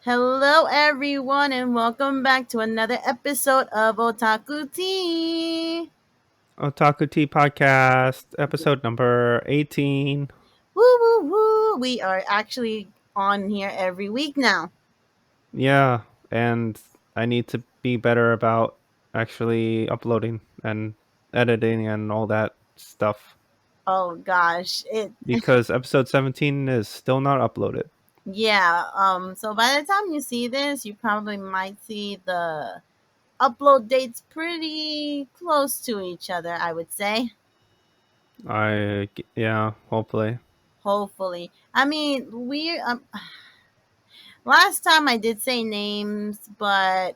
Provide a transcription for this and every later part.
Hello, everyone, and welcome back to another episode of Otaku Tea. Otaku Tea Podcast, episode number 18. Woo, woo, woo! We are actually on here every week now. Yeah, and I need to be better about actually uploading and editing and all that stuff Oh gosh, because episode 17 is still not uploaded. yeah. So by the time you see this, you probably might see the upload dates pretty close to each other. I would say, Yeah, hopefully. hopefully. I mean, we last time I did say names, but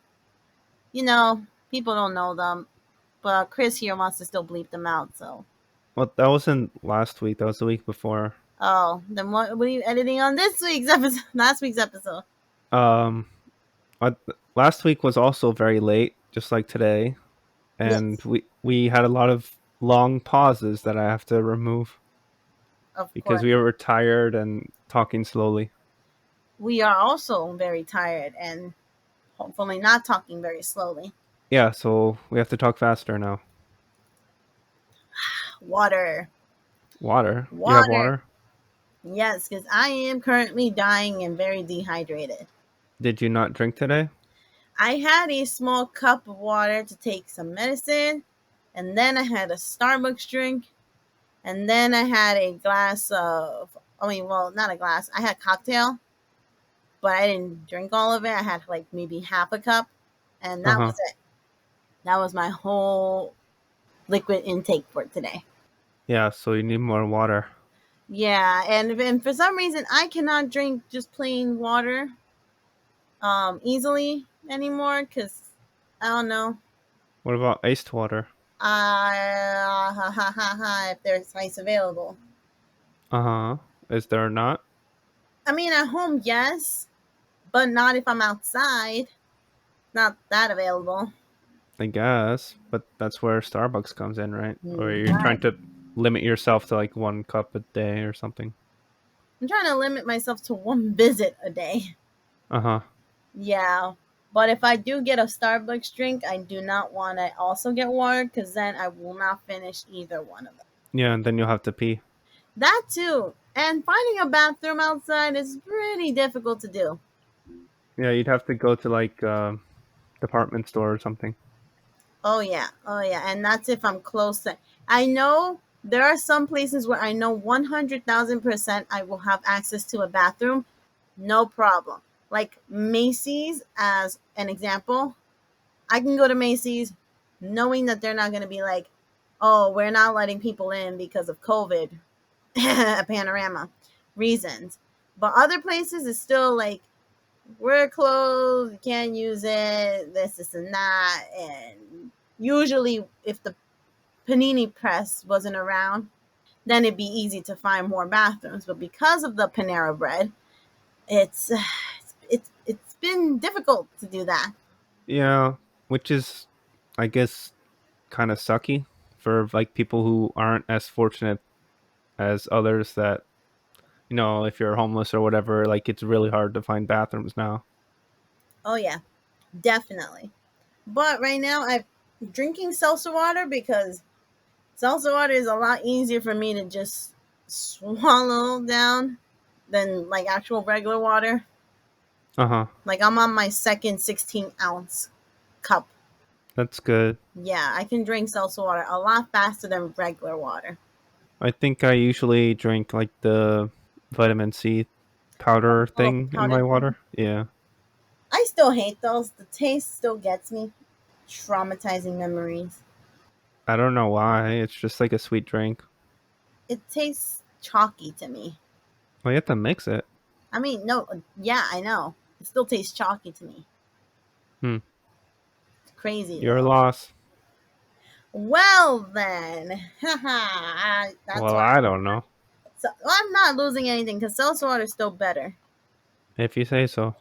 you know, people don't know them. But Chris here wants to still bleep them out. So, Well, that wasn't last week, that was the week before. oh, then what are you editing on this week's episode? Last week's episode. Um, uh, Last week was also very late, just like today, and Yes, we had a lot of long pauses that I have to remove of because course. we were tired and talking slowly. We are also very tired and hopefully not talking very slowly. Yeah, so we have to talk faster now. Water. Water. You have Water. water? Yes, because I am currently dying and very dehydrated. Did you not drink today? I had a small cup of water to take some medicine, and then I had a Starbucks drink, and then I had a glass of, well, not a glass, I had cocktail, but I didn't drink all of it. I had like maybe half a cup, and Uh that huh. was it. That was my whole liquid intake for today. Yeah, so you need more water. Yeah, and for some reason I cannot drink just plain water easily anymore because I don't know. What about iced water? If there's ice available. Uh huh. Is there not? I mean, at home, yes, but not if I'm outside. Not that available. I guess, but that's where Starbucks comes in, right? Or you're trying Right. to limit yourself to like 1 cup a day or something. I'm trying to limit myself to one visit a day. Uh huh. Yeah. But if I do get a Starbucks drink, I do not want to also get water because then I will not finish either one of them. Yeah, and then you'll have to pee. That too. And finding a bathroom outside is pretty difficult to do. Yeah, you'd have to go to like department store or something. Oh, yeah. Oh, yeah. And that's if I'm close to. I know there are some places where I know 100,000% I will have access to a bathroom. No problem. Like Macy's, as an example. I can go to Macy's knowing that they're not going to be like, oh, we're not letting people in because of COVID, panorama reasons. But other places is still like, we're closed, you can't use it, this, and that. And usually, if the Panini Press wasn't around, then it'd be easy to find more bathrooms. But because of the Panera Bread, it's it's been difficult to do that. Yeah, which is, I guess, kind of sucky for like people who aren't as fortunate as others that if you're homeless or whatever, like it's really hard to find bathrooms now. Oh yeah, definitely. But right now, I'm drinking seltzer water because seltzer water is a lot easier for me to just swallow down than like actual regular water. Uh huh. Like I'm on my second 16-ounce cup. That's good. Yeah, I can drink seltzer water a lot faster than regular water. I think I usually drink like the vitamin C powder Oh, thing in my powdered water. Yeah. I still hate those. The taste still gets me. Traumatizing memories. I don't know why. It's just like a sweet drink. It tastes chalky to me. Well, you have to mix it. I mean, no, yeah, I know. It still tastes chalky to me. Hmm. It's crazy Your though. loss. Well then, that's Well, why. I don't know. So I'm not losing anything because seltzer water is still better. If you say so.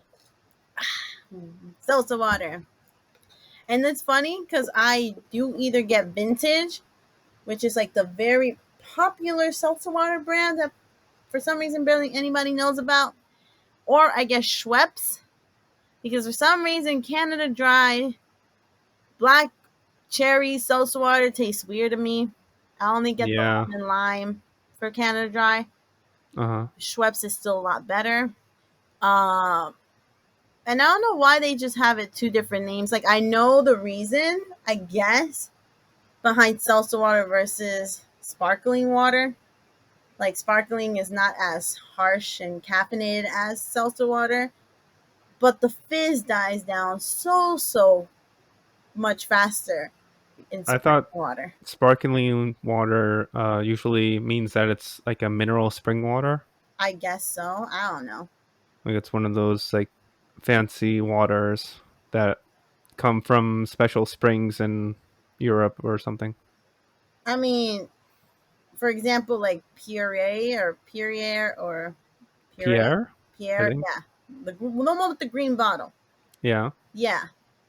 Seltzer water, and it's funny because I do either get vintage, which is like the very popular seltzer water brand that for some reason barely anybody knows about, or I get Schweppes. because for some reason Canada Dry black cherry seltzer water tastes weird to me. I only get the Yeah. lemon lime for Canada Dry. Uh huh. Schweppes is still a lot better. Um, and I don't know why they just have it two different names. Like I know the reason, I guess, behind seltzer water versus sparkling water. Like sparkling is not as harsh and caffeinated as seltzer water, but the fizz dies down so much faster in I sparkling thought water. sparkling water usually means that it's like a mineral spring water. I guess so. I don't know. Like it's one of those like fancy waters that come from special springs in Europe or something. I mean, for example, like Puree, Pierre, I Pierre, think. yeah, the one with the green bottle. Yeah. Yeah,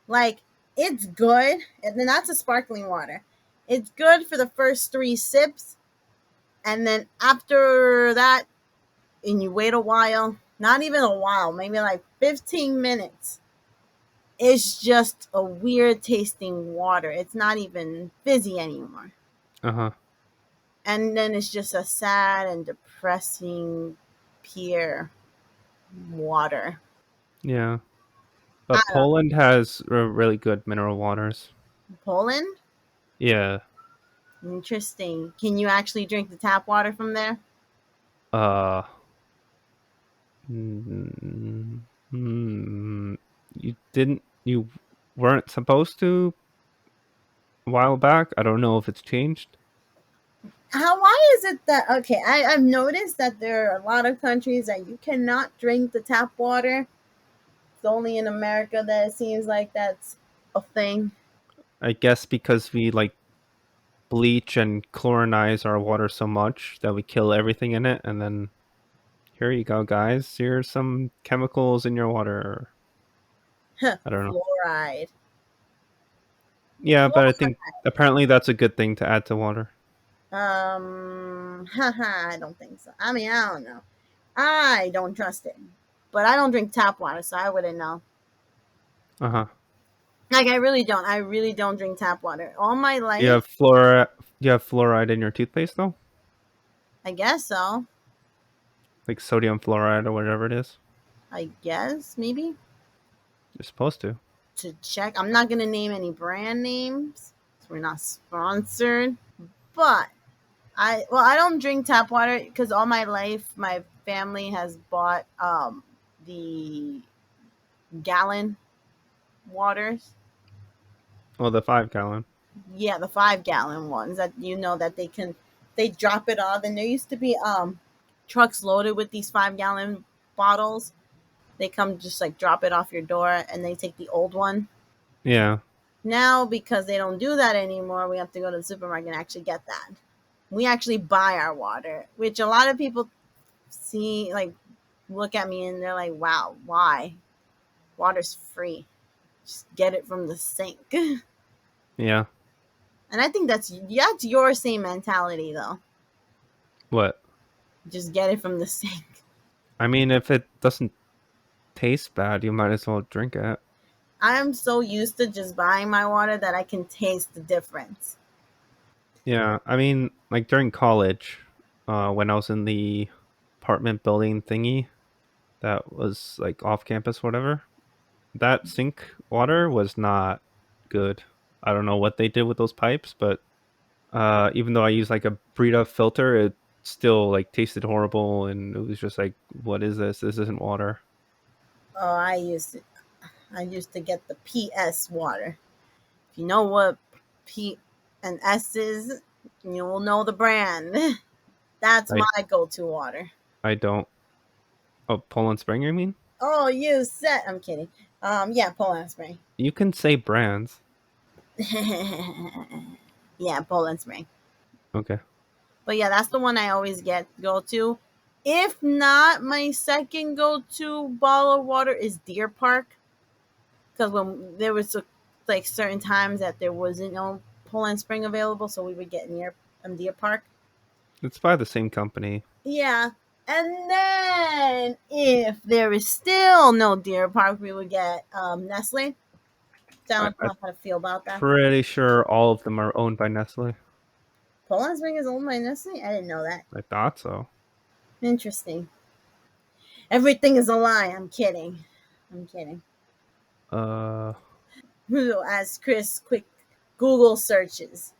like it's good, and then that's a sparkling water. It's good for the first three sips, and then after that, and you wait a while, not even a while, maybe like 15 minutes. It's just a weird tasting water. It's not even fizzy anymore. Uh huh. And then it's just a sad and depressing peer water. Yeah. I But don't know. Poland has really good mineral waters. Poland? Yeah. Interesting. Can you actually drink the tap water from there? Uh. mm, mm, you didn't. You weren't supposed to a while back. I don't know if it's changed. Why is it that, okay, I've noticed that there are a lot of countries that you cannot drink the tap water. It's only in America that it seems like that's a thing. I guess because we like bleach and chlorinize our water so much that we kill everything in it, and then here you go, guys. Here's some chemicals in your water. I don't know. Fluoride. Yeah, but I think Fluoride. apparently that's a good thing to add to water. Haha, I don't think so. I mean, I don't know. I don't trust it. But I don't drink tap water, so I wouldn't know. Uh huh. Like, I really don't. I really don't drink tap water. All my You life, have fluoride. You have fluoride in your toothpaste though, I guess so. like sodium fluoride or whatever it is. I guess, maybe. You're supposed to. To check. I'm not going to name any brand names. So we're not sponsored. But I don't drink tap water because all my life my family has bought the gallon waters. Well, the 5 gallon. Yeah, the 5 gallon ones that that they drop it off, and there used to be trucks loaded with these 5 gallon bottles. They come just like drop it off your door, and they take the old one. Yeah. Now, because they don't do that anymore, we have to go to the supermarket and actually get that. We actually buy our water, which a lot of people see, like, look at me and they're like, wow, why? Water's free. Just get it from the sink. And Yeah. I think that's your same mentality though. What? Just get it from the sink. I mean, if it doesn't taste bad, you might as well drink it. I'm so used to just buying my water that I can taste the difference. Yeah. I mean, like during college, when I was in the apartment building thingy that was like off campus, whatever, that sink water was not good. I don't know what they did with those pipes, but even though I used like a Brita filter, it still like tasted horrible, and it was just like, what is this? This isn't water. Oh, I used to get the PS water. If you know what P and S is, you will know the brand. That's I my go-to water. I don't. Oh, Poland Spring, you mean? Oh, you said I'm kidding. Yeah, Poland Spring. You can say brands. Yeah, Poland Spring. Okay. But yeah, that's the one I always go to. If not, my second go to bottle of water is Deer Park, because when there was like certain times that there wasn't no Poland Spring available, so we would get near Deer Park. It's by the same company. Yeah, And then, if there is still no Deer Park, we would get Nestle. So I don't I'm know how to feel about that. pretty sure all of them are owned by Nestle. Poland Spring is owned by Nestle? I didn't know that. I thought so. Interesting. Everything is a lie. I'm kidding. I'm kidding. Uh, As Chris quick Google searches,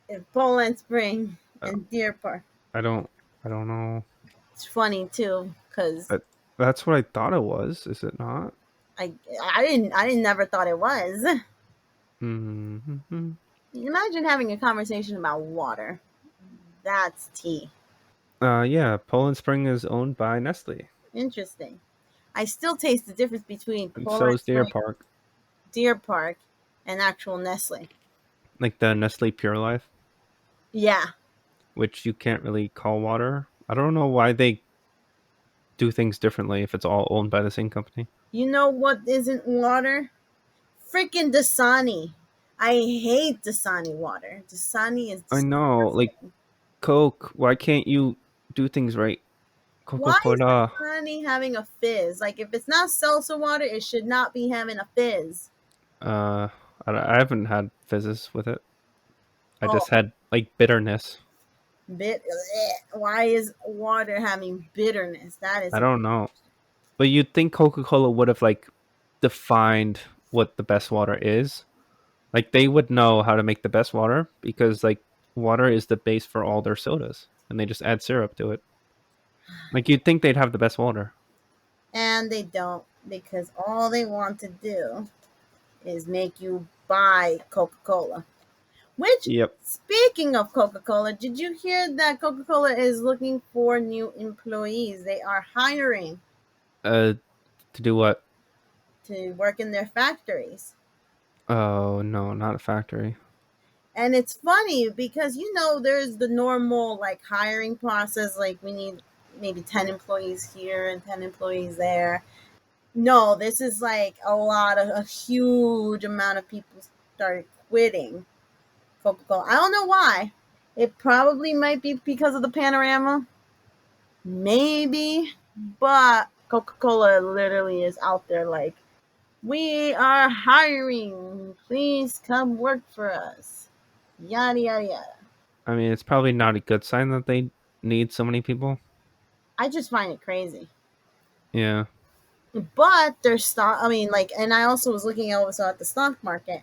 if Poland Spring I and Deer Park. I don't. I don't know. It's funny too, because That that's what I thought it was. Is it not? I I didn't never thought it was. Hmm. Imagine having a conversation about water. That's tea. Yeah. Poland Spring is owned by Nestle, Interesting. I still taste the difference between and so Poland is Deer Spring, Park, Deer Park, and actual Nestle. like the Nestle Pure Life, Yeah. which you can't really call water. I don't know why they do things differently if it's all owned by the same company. You know what isn't water? Freaking Dasani. I hate Dasani water. Dasani is I know, like disgusting. Coke. Why can't you do things right? Coca Why is Cola. Dasani having a fizz? Like, if it's not seltzer water, it should not be having a fizz. Uh, I haven't had fizzes with it. I Oh, just had like bitterness. why is water having bitterness? That is I a don't know. But you'd think Coca Cola would have like defined what the best water is. Like they would know how to make the best water because like water is the base for all their sodas, and they just add syrup to it. Like you'd think they'd have the best water. and they don't, because all they want to do is make you buy Coca Cola. Which, Yep. speaking of Coca Cola, did you hear that Coca Cola is looking for new employees? They are hiring Uh, to do what? to work in their factories. Oh no, not a factory. And it's funny because, there's the normal like hiring process, like we need maybe 10 employees here and 10 employees there. No, this is like a huge amount of people started quitting Coca Cola. I don't know why. It probably might be because of the panorama, maybe, but Coca Cola literally is out there like, we are hiring. Please come work for us. Yada, yada, yada. I mean, it's probably not a good sign that they need so many people. I just find it crazy. Yeah. But their stock, I mean, like, and I also was looking also at the stock market,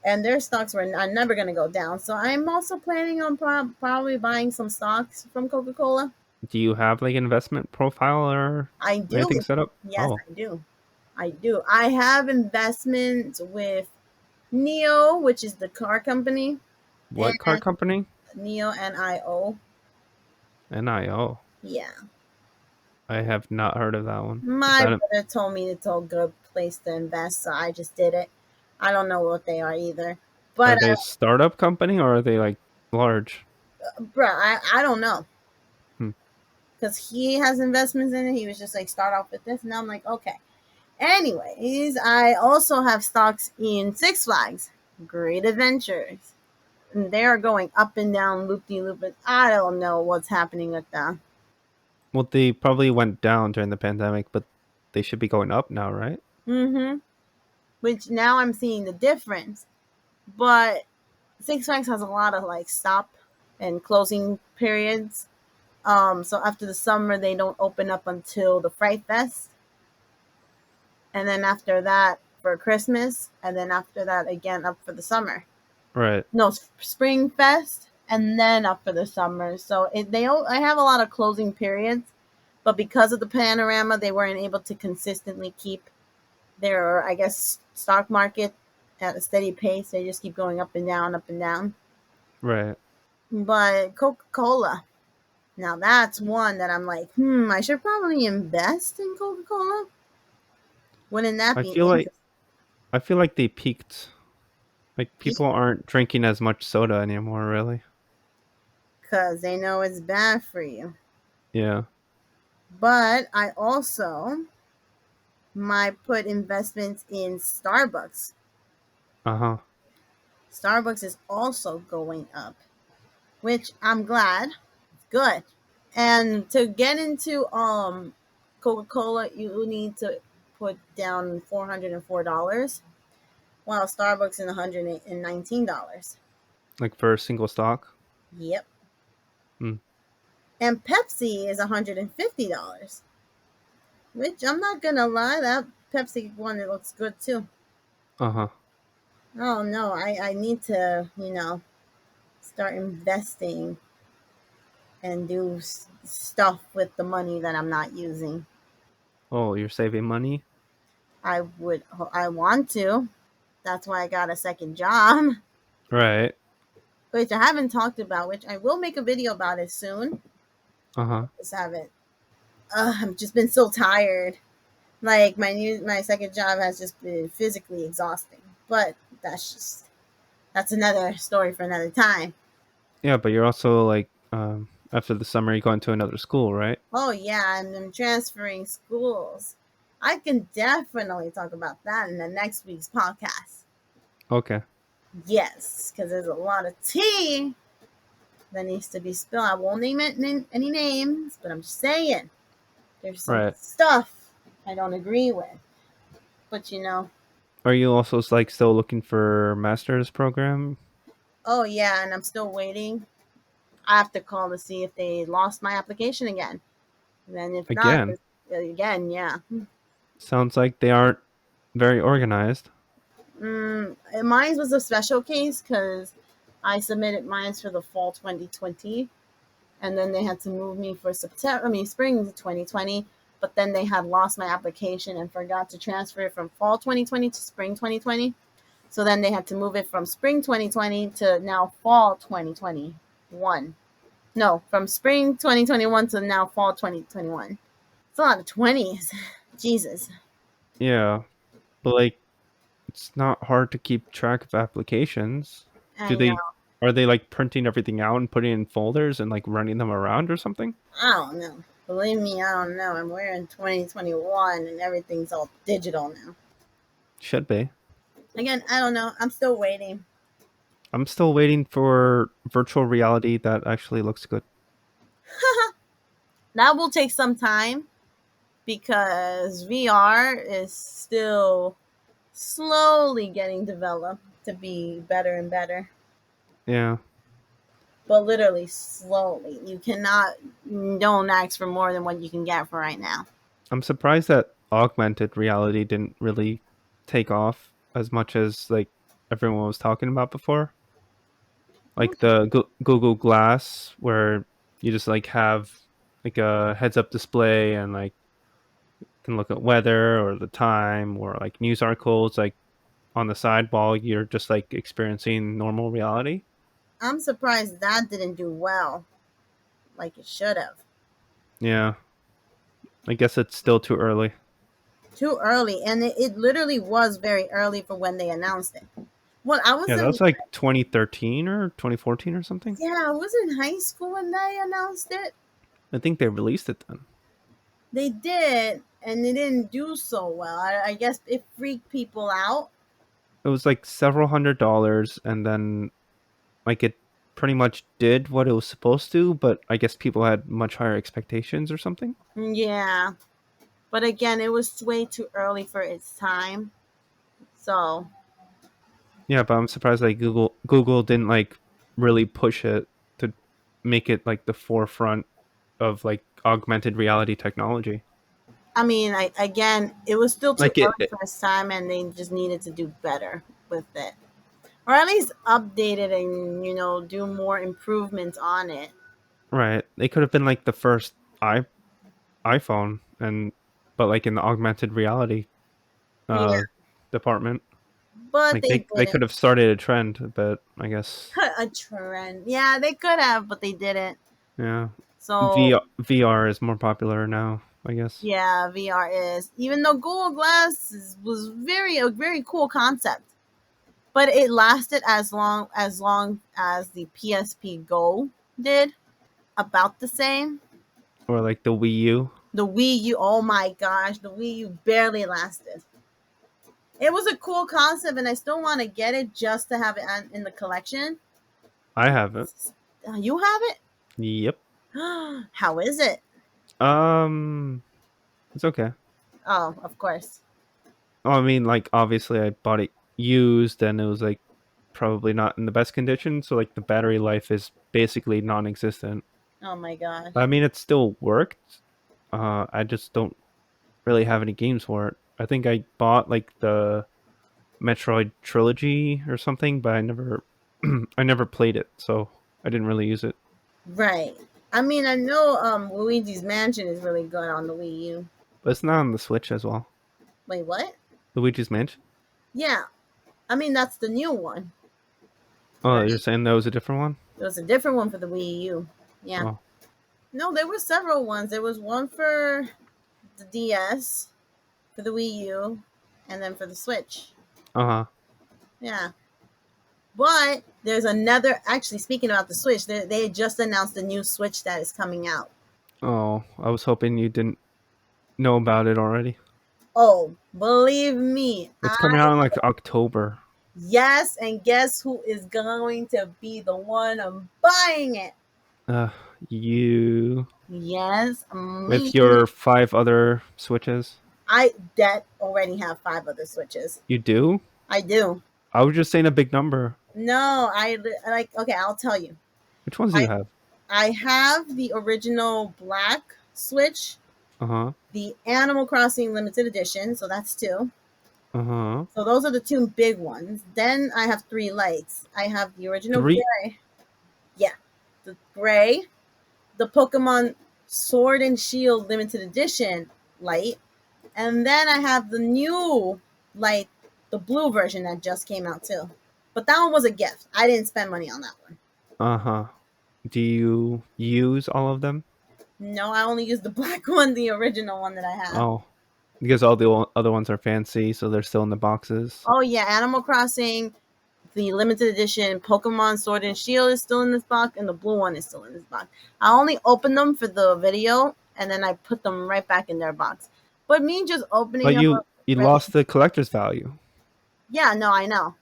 and their stocks are never going to go down. So I'm also planning on probably buying some stocks from Coca Cola. Do you have like investment profile or I anything do. set up? Yes, Oh, I do. I do. I have investments with Neo, which is the car company, what car and company? Neo NIO. NIO. Yeah. I have not heard of that one. Is My that a, brother told me it's a good place to invest, so I just did it. I don't know what they are either. are But they a startup company or are they like large? bruh, I don't know. Hmm. Because he has investments in it. He was just like, start off with this. And I'm like, okay. Anyways, I also have stocks in Six Flags, Great Adventures. And they are going up and down, loop de loop. And I don't know what's happening with them. Well, they probably went down during the pandemic, but they should be going up now, right? Mm-hmm. Which now I'm seeing the difference. But Six Flags has a lot of like stop and closing periods. So after the summer, they don't open up until the Fright Fest, and then after that for Christmas, and then after that again up for the summer. Right. No, Spring Fest, and then up for the summer. So I have a lot of closing periods, but because of the panorama, they weren't able to consistently keep their, I guess, stock market at a steady pace. They just keep going up and down, up and down. Right. But Coca Cola, now that's one that I'm like, I should probably invest in Coca Cola. Wouldn't that I be feel like interesting? I feel like they peaked. Like Yeah, people aren't drinking as much soda anymore, really. because they know it's bad for you. Yeah. But I also might put investments in Starbucks. Uh-huh. Starbucks is also going up, which I'm glad. It's good. And to get into Coca-Cola, you need to put down $404, while Starbucks is $119. Like for a single stock? Yep. Hmm. And Pepsi is $150, which I'm not gonna lie, that Pepsi one, it looks good too. Uh-huh. Oh no, I need to, start investing and do stuff with the money that I'm not using. Oh, you're saving money? I want to. That's why I got a second job, Right. which I haven't talked about, which I will make a video about it soon. Uh-huh. Just haven't. I've just been so tired. Like my second job has just been physically exhausting. But that's another story for another time. Yeah, but you're also like after the summer you go into another school, right? Oh yeah, and I'm transferring schools. I can definitely talk about that in the next week's podcast. Okay. Yes, because there's a lot of tea that needs to be spilled. I won't name it any names, but I'm just saying there's some Right. stuff I don't agree with. But Are you also like still looking for master's program oh yeah, and I'm still waiting. I have to call to see if they lost my application again. And then if not, again? again, yeah. Sounds like they aren't very organized. Mine was a special case because I submitted mine for the fall 2020, and then they had to move me for spring 2020. But then they had lost my application and forgot to transfer it from fall 2020 to spring 2020. So then they had to move it from spring 2020 to now fall 2021. No, from spring 2021 to now fall 2021. It's a lot of 20s. Jesus. Yeah, but like it's not hard to keep track of applications. Do I know. they are they like printing everything out and putting it in folders and like running them around or something? I don't know. Believe me, I don't know. And we're in 2021 and everything's all digital now. Should be. Again, I don't know. I'm still waiting. I'm still waiting for virtual reality that actually looks good. That will take some time because VR is still slowly getting developed to be better and better. Yeah. But literally slowly. You cannot, don't ask for more than what you can get for right now. I'm surprised that augmented reality didn't really take off as much as like everyone was talking about before. Like the Google Glass where you just like have like a heads up display and like can look at weather or the time or like news articles like on the side while you're just like experiencing normal reality. I'm surprised that didn't do well like it should have. Yeah, I guess it's still too early. Too early. And it literally was very early for when they announced it. Well, I was Yeah, that in, was like 2013 or 2014 or something. yeah, I was in high school when they announced it. I think they released it then. They did, and they didn't do so well. I guess it freaked people out. It was like several $100s and then like it pretty much did what it was supposed to, but I guess people had much higher expectations or something. Yeah. But again, it was way too early for its time. So, Yeah, but I'm surprised like Google didn't like really push it to make it like the forefront of like augmented reality technology. I mean, again, it was still too Like early for its time, and they just needed to do better with it. Or at least update it and, do more improvements on it. right. They could have been like the first iPhone and but like in the augmented reality Yeah. uh department. But Like they they didn't. could have started a trend, but I guess A trend. Yeah, they could have, but they didn't. yeah. So, VR is more popular now, I guess. yeah, VR is. Even though Google Glass was a very cool concept, but it lasted as the PSP Go did, about the same. Or like the Wii U. The Wii U, oh my gosh, the Wii U barely lasted. It was a cool concept, and I still want to get it just to have it in the collection. I have it. You have it? Yep. How is it? Um, it's okay. Oh, of course. I mean, like obviously I bought it used and it was like probably not in the best condition, so like the battery life is basically non-existent. Oh my god. I mean, it still worked. I just don't really have any games for it. I think I bought like the Metroid trilogy or something, but I never I never played it, so I didn't really use it. Right. I mean, I know Luigi's Mansion is really good on the Wii U. But it's not on the Switch as well. Wait, what? Luigi's Mansion? Yeah. I mean, that's the new one, Oh, you're right? saying that was a different one? There was a different one for the Wii U. Yeah. Oh, No, there were several ones. There was one for the DS, for the Wii U, and then for the Switch. uh-huh. Yeah. But there's another. Actually, speaking about the Switch, they just announced a new Switch that is coming out. Oh, I was hoping you didn't know about it already. Oh, believe me, It's coming out in like October. yes, and guess who is going to be the one buying it? Uh, you Yes, me. with your 5 other Switches? I that already have five other Switches. You do? I do. I was just saying a big number. No, I like. Okay, I'll tell you. Which ones do you I have? I have the original black Switch, Uh-huh. the Animal Crossing limited edition, so that's two. Uh-huh. So those are the two big ones. Then I have three lights. I have the original 3? gray. Yeah, the gray, the Pokemon Sword and Shield limited edition light, and then I have the new light, the blue version that just came out too. But that one was a gift. I didn't spend money on that one. Uh-huh. Do you use all of them? No, I only used the black one, the original one that I have. Oh, because all the other ones are fancy, so they're still in the boxes. Oh yeah, Animal Crossing, the limited edition Pokemon Sword and Shield is still in this box, and the blue one is still in this box. I only opened them for the video, and then I put them right back in their box. But me just opening But them up, you ready? lost the collector's value. Yeah, no, I know.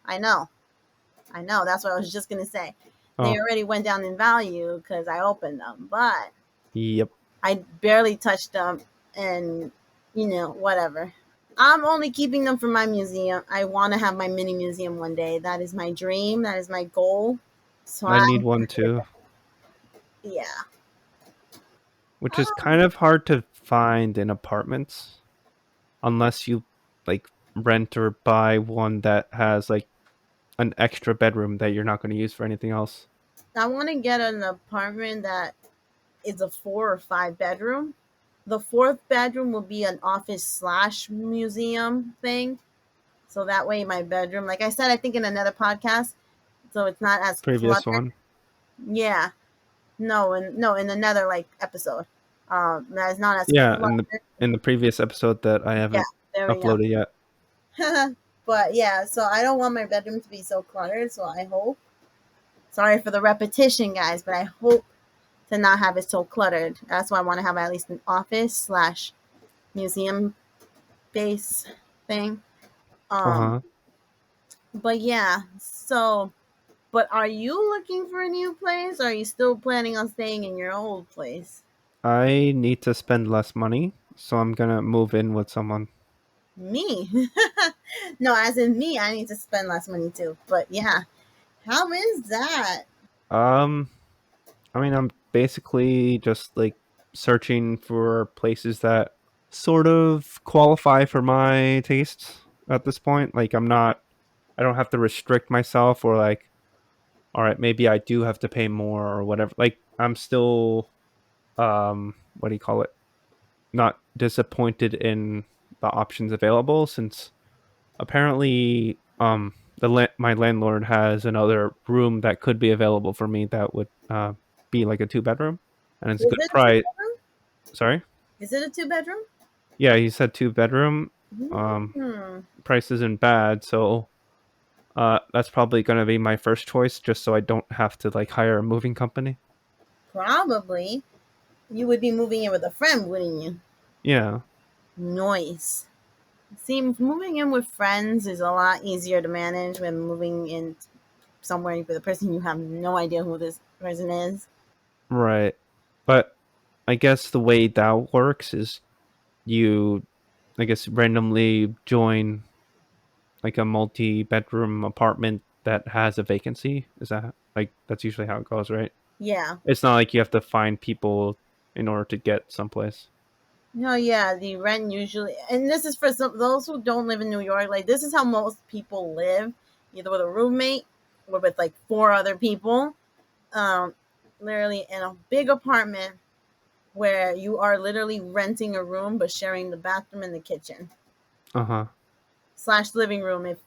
That's what I was just gonna say. They Oh, already went down in value because I opened them, but yep. I barely touched them, and whatever. I'm only keeping them for my museum. I want to have my mini museum one day. That is my dream. That is my goal. So I I, need one too, yeah. which is Um, kind of hard to find in apartments unless you like rent or buy one that has like an extra bedroom that you're not going to use for anything else. I want to get an apartment that is a 4 or 5 bedroom. The fourth bedroom will be an office slash museum thing. So that way, my bedroom, like I said, I think in another podcast, so it's not as Previous cluttered. one. Yeah, no, and no, in another like episode, that is not as Yeah, cluttered. in the previous episode that I Yeah, haven't there we uploaded yet. go. But yeah, so I don't want my bedroom to be so cluttered. So I hope. Sorry for the repetition, guys, but I hope to not have it so cluttered. That's why I want to have at least an office slash museum base thing. Um, Uh-huh. but yeah, so but are you looking for a new place, or are you still planning on staying in your old place? I need to spend less money, so I'm going to move in with someone. Me? No, as in me, I need to spend less money too. But yeah, how is that? Um I mean, I'm basically just like searching for places that sort of qualify for my tastes at this point. Like, I don't have to restrict myself or like, all right, maybe I do have to pay more or whatever. Like, I'm still, what do you call it? Not disappointed in the options available since apparently, my landlord has another room that could be available for me that would, be like a 2 bedroom and it's a Is good it a two price. bedroom? Sorry? Is it a 2 bedroom? Yeah, he said 2 bedroom. Hmm. Price isn't bad, so that's probably gonna be my first choice, just so I don't have to like hire a moving company. Probably. You would be moving in with a friend, wouldn't you? Yeah, Noise. See, moving in with friends is a lot easier to manage when moving in somewhere with a person you have no idea who this person is. right. But I guess the way that works is you, I guess, randomly join like a multi-bedroom apartment that has a vacancy. Is that like that's usually how it goes, right? Yeah. It's not like you have to find people in order to get someplace. No, yeah, the rent usually, and this is for some those who don't live in New York. Like this is how most people live, either with a roommate or with like four other people. Um, Literally in a big apartment where you are literally renting a room but sharing the bathroom and the kitchen Uh huh. slash living room if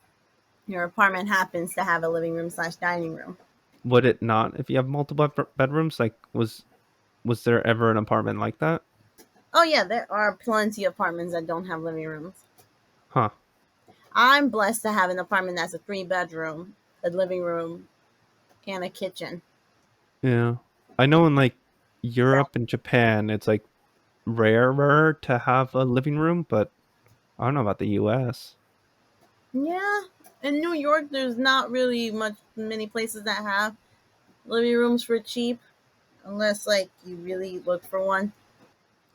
your apartment happens to have a living room slash dining room. Would it not if you have multiple bedrooms? Like, was there ever an apartment like that? Oh yeah, there are plenty of apartments that don't have living rooms. Huh. I'm blessed to have an apartment that's a three-bedroom, a living room, and a kitchen. Yeah. I know in like Europe and Japan, it's like rarer to have a living room, but I don't know about the US. Yeah, in New York, there's not really many places that have living rooms for cheap, unless like you really look for one.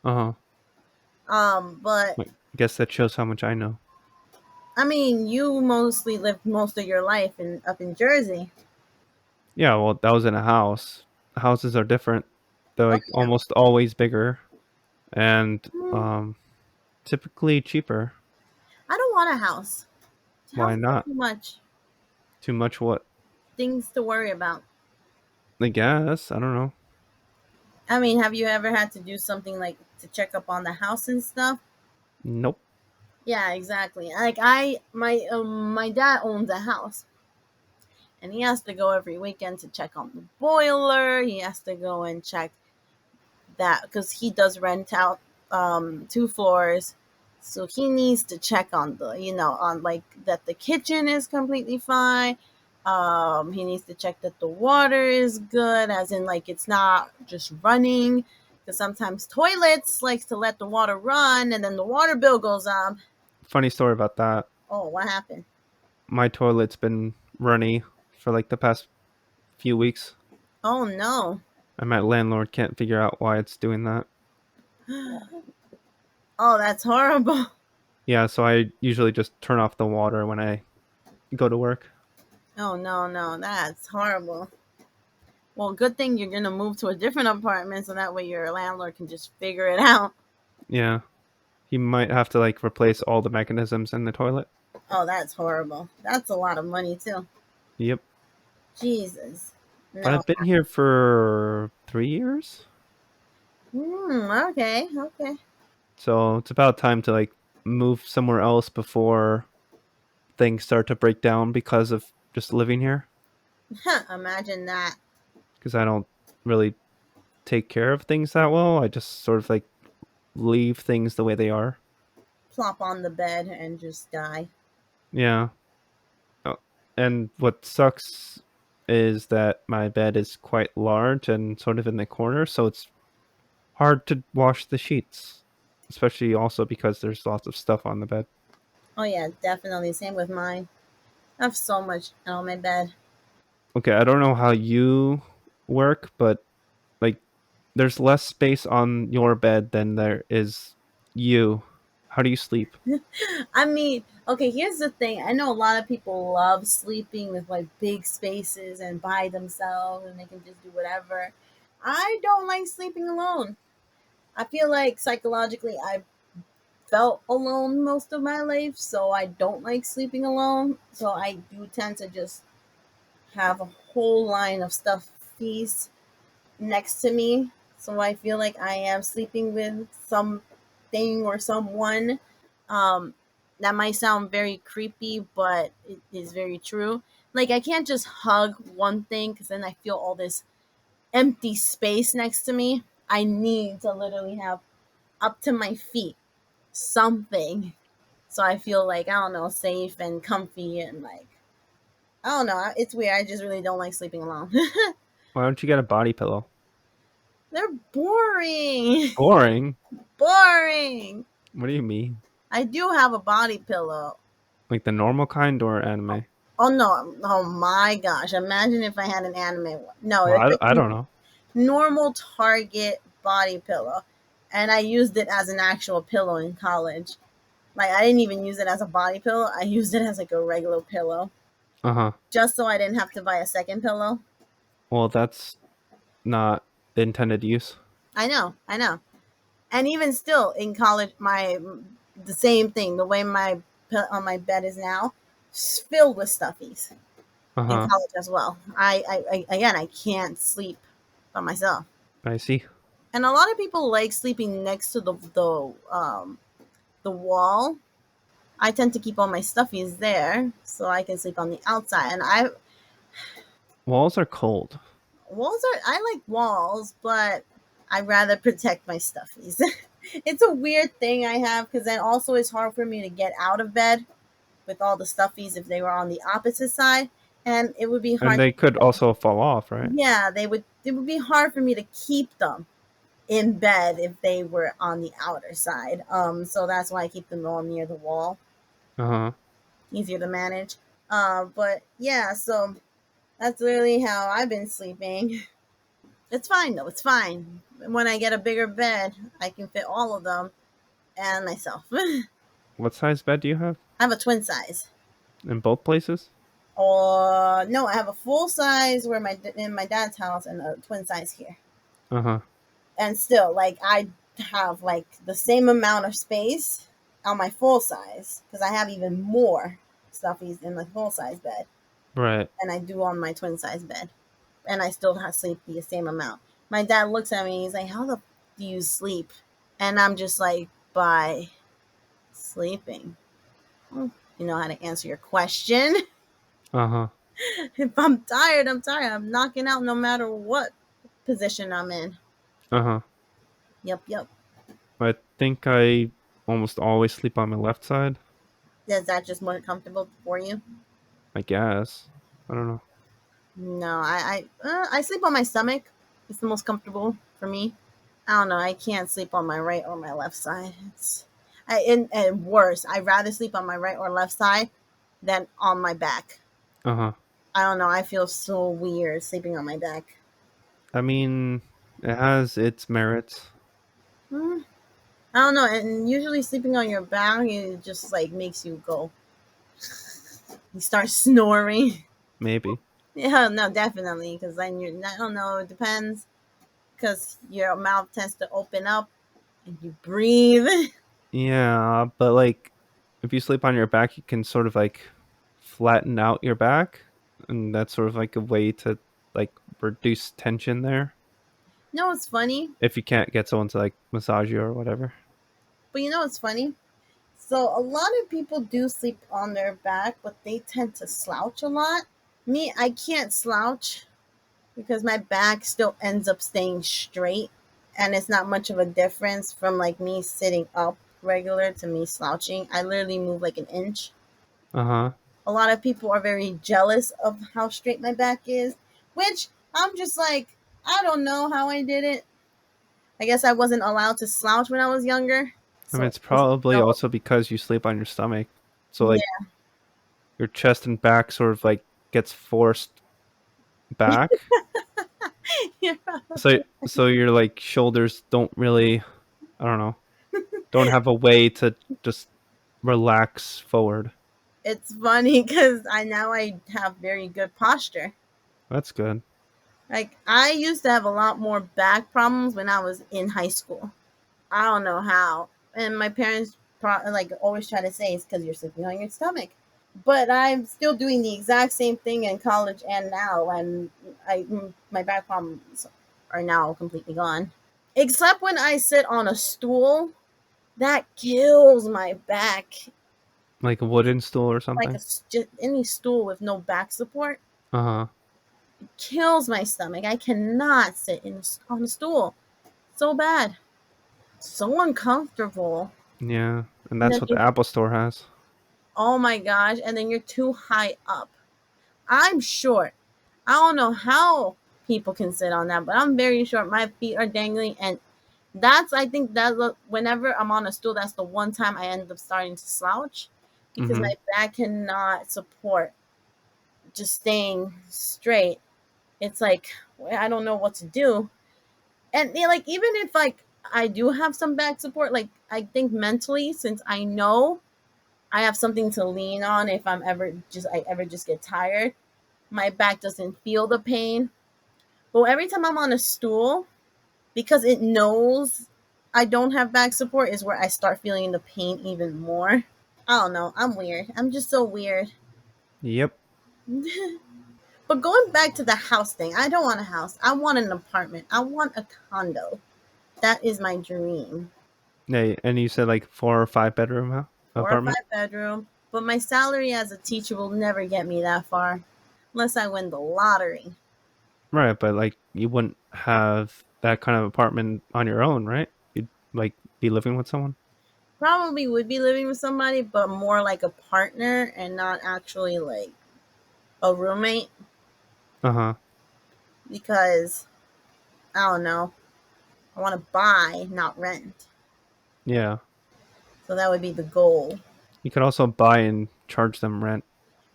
Uh huh. But I guess that shows how much I know. I mean, you mostly lived most of your life in up in Jersey. Yeah, well, that was in a house. Houses are different. They're Oh like yeah. almost always bigger and Hmm, typically cheaper. I don't want a house. Why Houses are not? too much Too much what? things to worry about. I guess. I don't know. I mean, have you ever had to do something like to check up on the house and stuff? Nope. Yeah, exactly. Like my dad owns a house, and he has to go every weekend to check on the boiler. He has to go and check that because he does rent out two floors, so he needs to check on the on like that the kitchen is completely fine. He needs to check that the water is good, as in like it's not just running. Because sometimes toilets likes to let the water run, and then the water bill goes up. Funny story about that. Oh, what happened? My toilet's been runny for like the past few weeks, Oh no. and my landlord can't figure out why it's doing that. Oh, that's horrible. Yeah, so I usually just turn off the water when I go to work. Oh no, no, that's horrible. Well, good thing you're gonna move to a different apartment so that way your landlord can just figure it out. Yeah. He might have to like replace all the mechanisms in the toilet. Oh, that's horrible. That's a lot of money too. Yep. Jesus. But No. I've been here for 3 years. Okay, okay. So it's about time to like move somewhere else before things start to break down because of just living here. Imagine that. Because I don't really take care of things that well. I just sort of like leave things the way they are. Plop on the bed and just die. Yeah. Oh, and what sucks is that my bed is quite large and sort of in the corner, so it's hard to wash the sheets, especially also because there's lots of stuff on the bed. Oh, yeah, definitely. Same with mine. I have so much on my bed. Okay, I don't know how you work, but like there's less space on your bed than there is you. How do you sleep? I mean, okay, here's the thing. I know a lot of people love sleeping with like big spaces and by themselves and they can just do whatever. I don't like sleeping alone. I feel like psychologically I felt alone most of my life, so I don't like sleeping alone. So I do tend to just have a whole line of stuffies next to me. So I feel like I am sleeping with something or someone. Um, that might sound very creepy, but it is very true. Like I can't just hug one thing because then I feel all this empty space next to me. I need to literally have up to my feet something so I feel like I don't know safe and comfy and like I don't know. It's weird. I just really don't like sleeping alone. Why don't you get a body pillow? They're boring. Boring. Boring. What do you mean? I do have a body pillow. Like the normal kind or anime? Oh no! Oh my gosh! Imagine if I had an anime one. No, Well, it's like I don't know. normal Target body pillow, and I used it as an actual pillow in college. Like I didn't even use it as a body pillow. I used it as like a regular pillow, Uh huh. just so I didn't have to buy a second pillow. Well, that's not the intended use. I know, I know. And even still in college, my the same thing. The way my on my bed is now, filled with stuffies. Uh In huh. college as well. I again, I can't sleep by myself. I see. And a lot of people like sleeping next to the wall. I tend to keep all my stuffies there so I can sleep on the outside. And I Walls are cold. walls are I like walls, but I'd rather protect my stuffies. It's a weird thing I have because then also it's hard for me to get out of bed with all the stuffies if they were on the opposite side, and it would be And hard. they could also fall off, right? Yeah, they would. It would be hard for me to keep them in bed if they were on the outer side. So that's why I keep them all near the wall. Uh huh. Easier to manage. But yeah, so that's literally how I've been sleeping. It's fine though. It's fine. When I get a bigger bed, I can fit all of them and myself. I What size bed do you have? have a twin size. In both places? Or no, I have a full size where my in my dad's house and a twin size here. Uh huh. And still, like I have like the same amount of space on my full size because I have even more stuffies in my full size bed Right. than I do on my twin size bed, and I still have sleep the same amount. My dad looks at me, he's like, "How the do you sleep?" And I'm just like, "By sleeping." Well, you know how to answer your question. Uh huh. If I'm tired, I'm tired. I'm knocking out no matter what position I'm in. Uh huh. Yep, yep. I think I almost always sleep on my left side. Is that just more comfortable for you? I guess. I don't know. No, I sleep on my stomach. It's the most comfortable for me. I don't know. I can't sleep on my right or my left side. And worse, I'd rather sleep on my right or left side than on my back. Uh huh. I don't know. I feel so weird sleeping on my back. I mean, it has its merits. Hmm, I don't know. And usually sleeping on your back, it just like makes you go. You start snoring. Maybe. Yeah, no, definitely. Because then I don't know. It depends. Because your mouth tends to open up and you breathe. Yeah, but like if you sleep on your back, you can sort of like flatten out your back, and that's sort of like a way to like reduce tension there No, it's funny. if you can't get someone to like massage you or whatever. But you know what's funny? So a lot of people do sleep on their back, but they tend to slouch a lot. Me, I can't slouch because my back still ends up staying straight, and it's not much of a difference from like me sitting up regular to me slouching. I literally move like an inch. Uh-huh. A lot of people are very jealous of how straight my back is, which I'm just like, I don't know how I did it. I guess I wasn't allowed to slouch when I was younger. I mean, So it's probably no, also because you sleep on your stomach. So like yeah, your chest and back sort of like gets forced back. yeah. So your like shoulders don't really, I don't know, don't have a way to just relax forward. It's funny because I have very good posture. That's good. Like I used to have a lot more back problems when I was in high school. I don't know how, and my parents like always try to say it's because you're sleeping on your stomach. But I'm still doing the exact same thing in college and now, and my back problems are now completely gone. Except when I sit on a stool, that kills my back. Like a wooden stool or Like something. just any stool with no back support Uh-huh. kills my stomach. I cannot sit on a stool. So bad. So uncomfortable. Yeah, and And that's then what the Apple Store has. oh my gosh, and then you're too high up. I'm short. I don't know how people can sit on that, but I'm very short. My feet are dangling, and I think that whenever I'm on a stool, that's the one time I end up starting to slouch because Mm-hmm. my back cannot support just staying straight. It's like I don't know what to do, And yeah, like even if like I do have some back support, like I think mentally, since I know I have something to lean on if I ever just get tired, my back doesn't feel the pain. But every time I'm on a stool, because it knows I don't have back support, is where I start feeling the pain even more. I don't know. I'm weird. I'm just so weird. Yep. But going back to the house thing, I don't want a house. I want an apartment. I want a condo. That is my dream. Yeah, and you said like 4 or 5 bedroom Four or apartment, five bedroom. But my salary as a teacher will never get me that far unless I win the lottery. right? But like you wouldn't have that kind of apartment on your own, right? You'd like be living with someone. Probably would be living with somebody, but more like a partner and not actually like a roommate Uh huh. because I don't know. I want to buy, not rent. Yeah. So that would be the goal. You could also buy and charge them rent.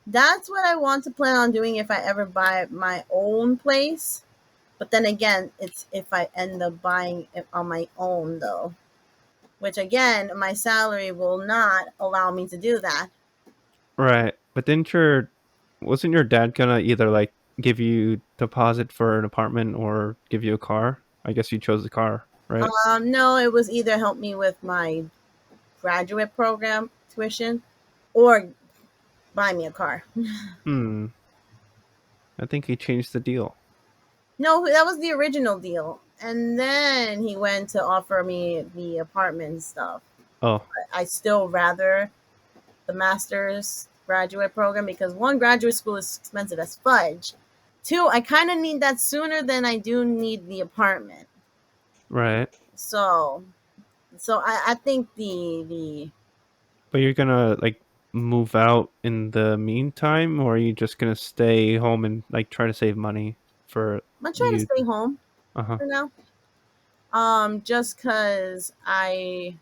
That's what I want to plan on doing if I ever buy my own place. But then again, it's if I end up buying it on my own though, which again, my salary will not allow me to do that. Right. But didn't your wasn't your dad gonna either like give you deposit for an apartment or give you a car? I guess you chose the car, right? No, it was either help me with my graduate program tuition or buy me a car. Hmm. I think he changed the deal. No, that was the original deal. And then he went to offer me the apartment stuff. Oh, I still rather the master's graduate program because one, graduate school is expensive as fudge. Two, I kind of need that sooner than I do need the apartment. right. So, I think the But you're gonna like move out in the meantime, or are you just gonna stay home and like try to save money for I'm gonna try to you? stay home Uh huh. for now. Just cause I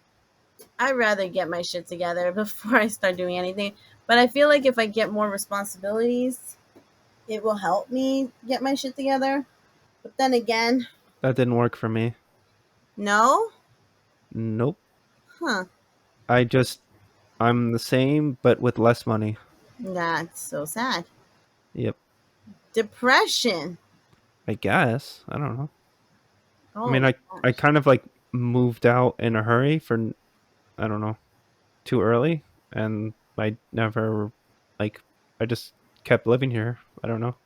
rather get my shit together before I start doing anything. But I feel like if I get more responsibilities, it will help me get my shit together. But then again, That didn't work for me. no, Nope. huh? I just I'm the same, but with less money. That's so sad. Yep. Depression. I guess. I don't know. I Oh mean, I gosh. kind of like moved out in a hurry for I don't know, too early, and I never like I just kept living here. I don't know.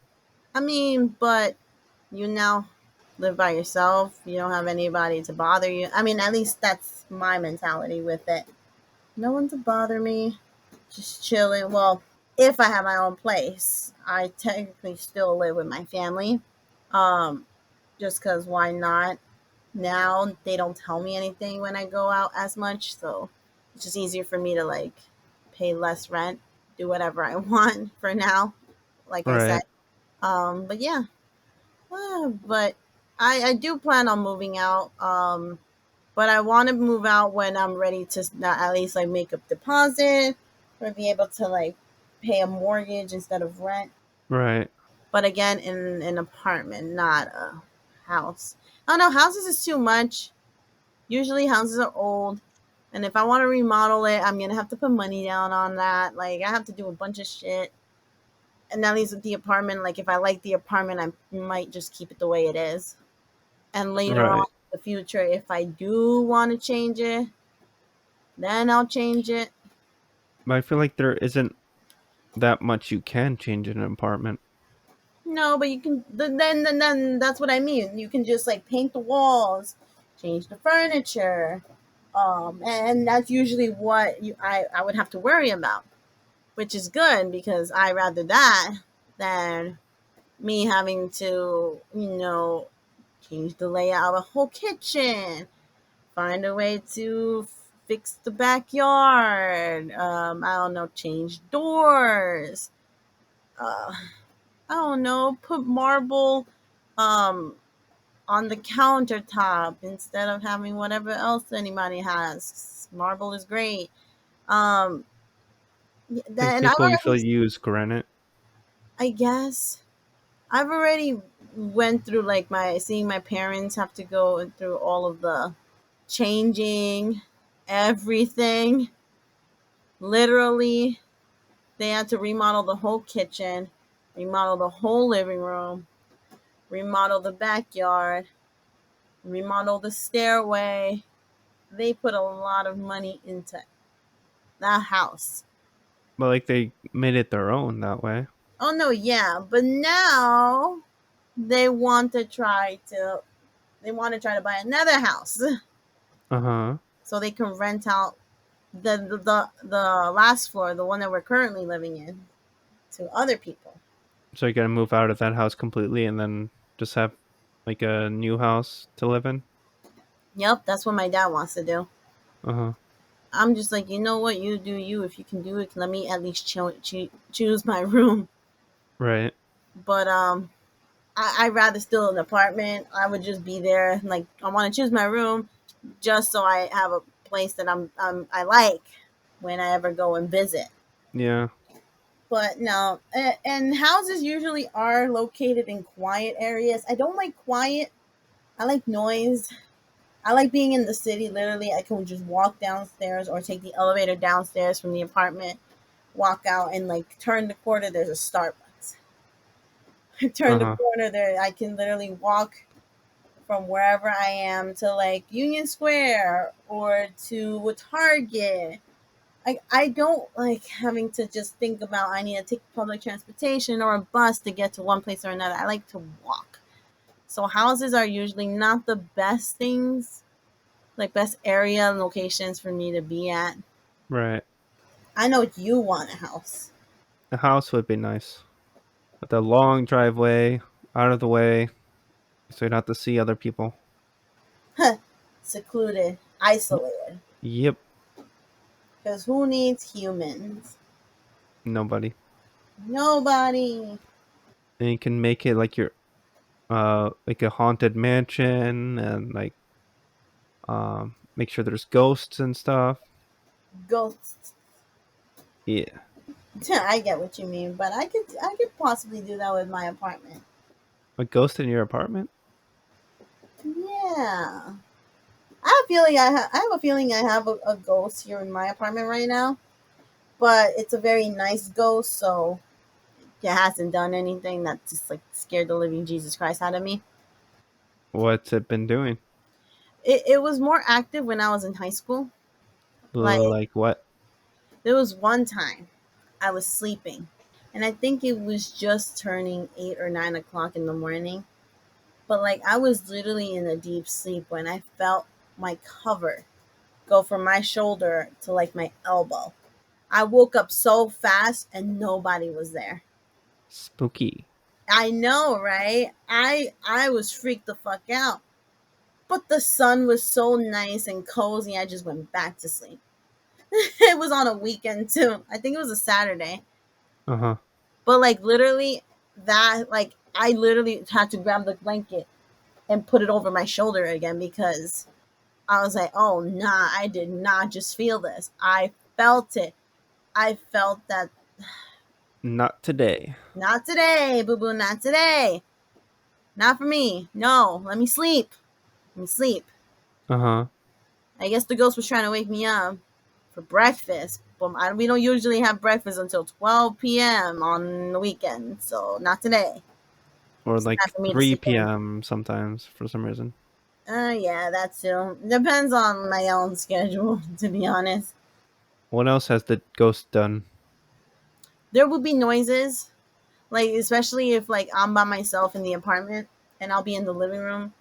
I mean, but you now live by yourself. You don't have anybody to bother you. I mean, at least that's my mentality with it. No one to bother me. Just chilling. Well, if I have my own place, I technically still live with my family. Um, just because why not? Now they don't tell me anything when I go out as much, so it's just easier for me to like pay less rent, do whatever I want for now. Like I said, Right. but yeah, but I do plan on moving out. But I want to move out when I'm ready to not at least like make a deposit or be able to like pay a mortgage instead of rent. Right. But again, in an apartment, not a house. I don't know. Houses is too much. Usually houses are old. And if I want to remodel it, I'm gonna have to put money down on that. Like I have to do a bunch of shit. And at least with the apartment, like if I like the apartment, I might just keep it the way it is. And later on Right. in the future, if I do want to change it, then I'll change it. But I feel like there isn't that much you can change in an apartment. No, but you can then that's what I mean. You can just like paint the walls, change the furniture, and that's usually what I would have to worry about, which is good because I rather that than me having to change the layout of a whole kitchen, find a way to fix the backyard. I don't know, change doors. Uh, I don't know, put marble um on the countertop instead of having whatever else anybody has. Marble is great. Um I think then I people would at usually least use granite. I guess I've already went through like my seeing my parents have to go through all of the changing everything. Literally, they had to remodel the whole kitchen, remodel the whole living room, remodel the backyard, remodel the stairway. They put a lot of money into that house. But like they made it their own that way. Oh no, yeah, but now they want to try to buy another house Uh huh. so they can rent out the last floor, the one that we're currently living in, to other people. So you gotta move out of that house completely and then just have like a new house to live in. Yep, that's what my dad wants to do. Uh huh. I'm just like, you know what, you do you. If you can do it, let me at least choose my room. Right. But I'd rather still an apartment. I would just be there. Like I want to choose my room just so I have a place that I like when I ever go and visit. Yeah. But no, and houses usually are located in quiet areas. I don't like quiet. I like noise. I like being in the city. Literally, I can just walk downstairs or take the elevator downstairs from the apartment, walk out, and like turn the corner. There's a Starbucks. Uh Turn the huh. corner there. I can literally walk from wherever I am to like Union Square or to a Target. I don't like having to just think about I need to take public transportation or a bus to get to one place or another. I like to walk. So houses are usually not the best things, like best area and locations for me to be at. Right. I know you want a house. A house would be nice. With a long driveway out of the way so you don't have to see other people. Secluded, isolated. Yep. Because who needs humans? Nobody. Nobody. And you can make it like a haunted mansion and like make sure there's ghosts and stuff. Ghosts. Yeah. I get what you mean, but I could possibly do that with my apartment. A ghost in your apartment? Yeah. I have a feeling I have a ghost here in my apartment right now, but it's a very nice ghost, so it hasn't done anything that just like scared the living Jesus Christ out of me. What's it been doing? It was more active when I was in high school. Like Like what? there was one time I was sleeping, and I think it was just turning 8 or 9 o'clock in the morning. But like I was literally in a deep sleep when I felt my cover go from my shoulder to like my elbow. I woke up so fast and nobody was there. Spooky. I know, right? I was freaked the fuck out. But the sun was so nice and cozy. I just went back to sleep. It was on a weekend too. I think it was a Saturday. Uh huh. But like literally that like I literally had to grab the blanket and put it over my shoulder again because I was like, "Oh, nah, I did not just feel this. I felt it. I felt that Not today. not today, boo boo, not today. Not for me. No, let me sleep. Let me sleep." Uh huh. I guess the ghost was trying to wake me up for breakfast, but we don't usually have breakfast until 12 p.m. on the weekend, so not today. Or It's time like for me to 3 sleep in. p.m. sometimes for some reason. Yeah, that too. Depends on my own schedule, to be honest. What else has the ghost done? There will be noises, like especially if like I'm by myself in the apartment and I'll be in the living room.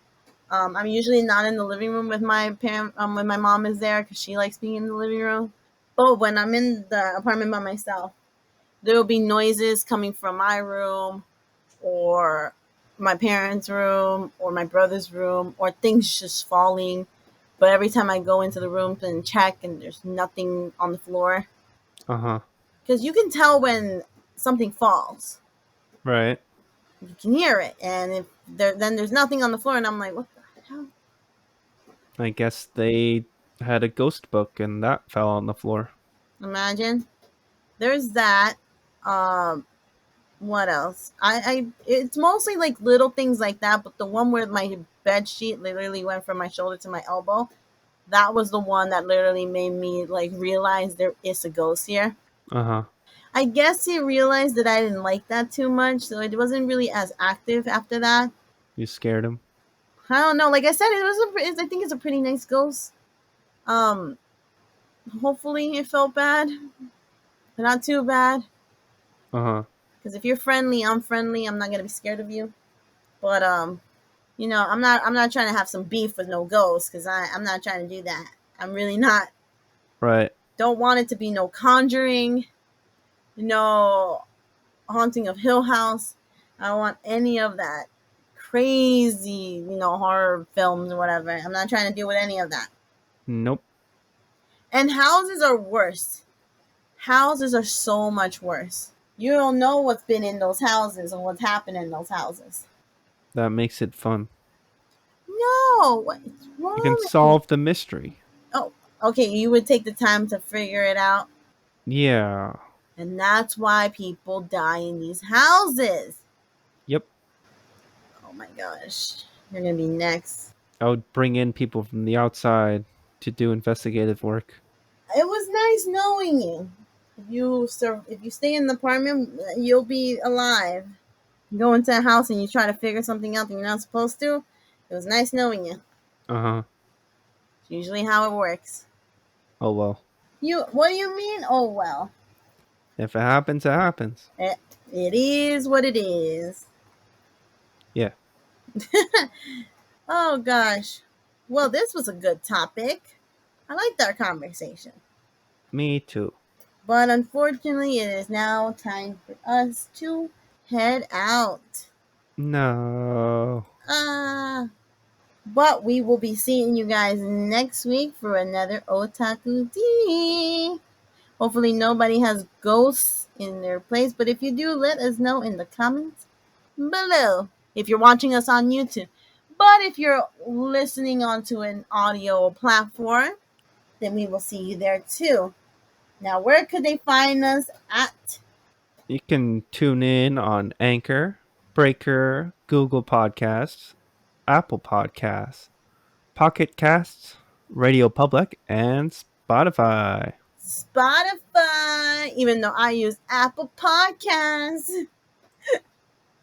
I'm usually not in the living room with my parent when my mom is there because she likes being in the living room. But when I'm in the apartment by myself, there will be noises coming from my room or my parents' room or my brother's room or things just falling. But every time I go into the room and check and there's nothing on the floor, Uh huh. because you can tell when something falls. Right. You can hear it, and if then there's nothing on the floor, and I'm like, what the hell? I guess they had a ghost book and that fell on the floor. Imagine there's that. Um, What else? It's mostly like little things like that, but the one where my bed sheet literally went from my shoulder to my elbow, that was the one that literally made me like realize there is a ghost here. Uh huh. I guess he realized that I didn't like that too much, so it wasn't really as active after that. You scared him. I don't know. Like I said, I think it's a pretty nice ghost. Um, Hopefully it felt bad, but not too bad. Uh huh. Because if you're friendly, I'm friendly. I'm not gonna be scared of you. But I'm not trying to have some beef with no ghost because I'm not trying to do that. I'm really not. Right. Don't want it to be no Conjuring, no Haunting of Hill House. I don't want any of that crazy, horror films or whatever. I'm not trying to deal with any of that. Nope. And houses are worse. Houses are so much worse. You don't know what's been in those houses or what's happened in those houses. That makes it fun. No, what's You can wrong with you? solve the mystery. Oh, okay, you would take the time to figure it out. Yeah. And that's why people die in these houses. Yep. Oh my gosh. You're going to be next. I would bring in people from the outside to do investigative work. It was nice knowing you. If you stay in the apartment, you'll be alive. You go into a house and you try to figure something out that you're not supposed to. It was nice knowing you. Uh huh. It's usually how it works. Oh well. What do you mean? Oh well. If it happens, it happens. It, it is what it is. Yeah. Oh gosh. Well, this was a good topic. I liked our conversation. Me too. But unfortunately, it is now time for us to head out. No. Ah. But we will be seeing you guys next week for another Otaku D. Hopefully, nobody has ghosts in their place. But if you do, let us know in the comments below. If you're watching us on YouTube. But if you're listening onto an audio platform, then we will see you there too. Now, where could they find us at? You can tune in on Anchor, Breaker, Google Podcasts, Apple Podcasts, Pocket Casts, Radio Public, and Spotify. Spotify, even though I use Apple Podcasts.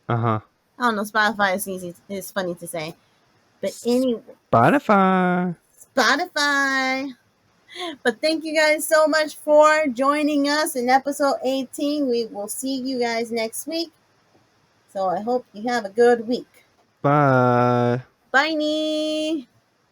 Uh huh. I don't know, Spotify is easy. It's funny to say. But anyway, Spotify. Spotify. But thank you guys so much for joining us in episode 18. We will see you guys next week. So I hope you have a good week. Bye. Bye.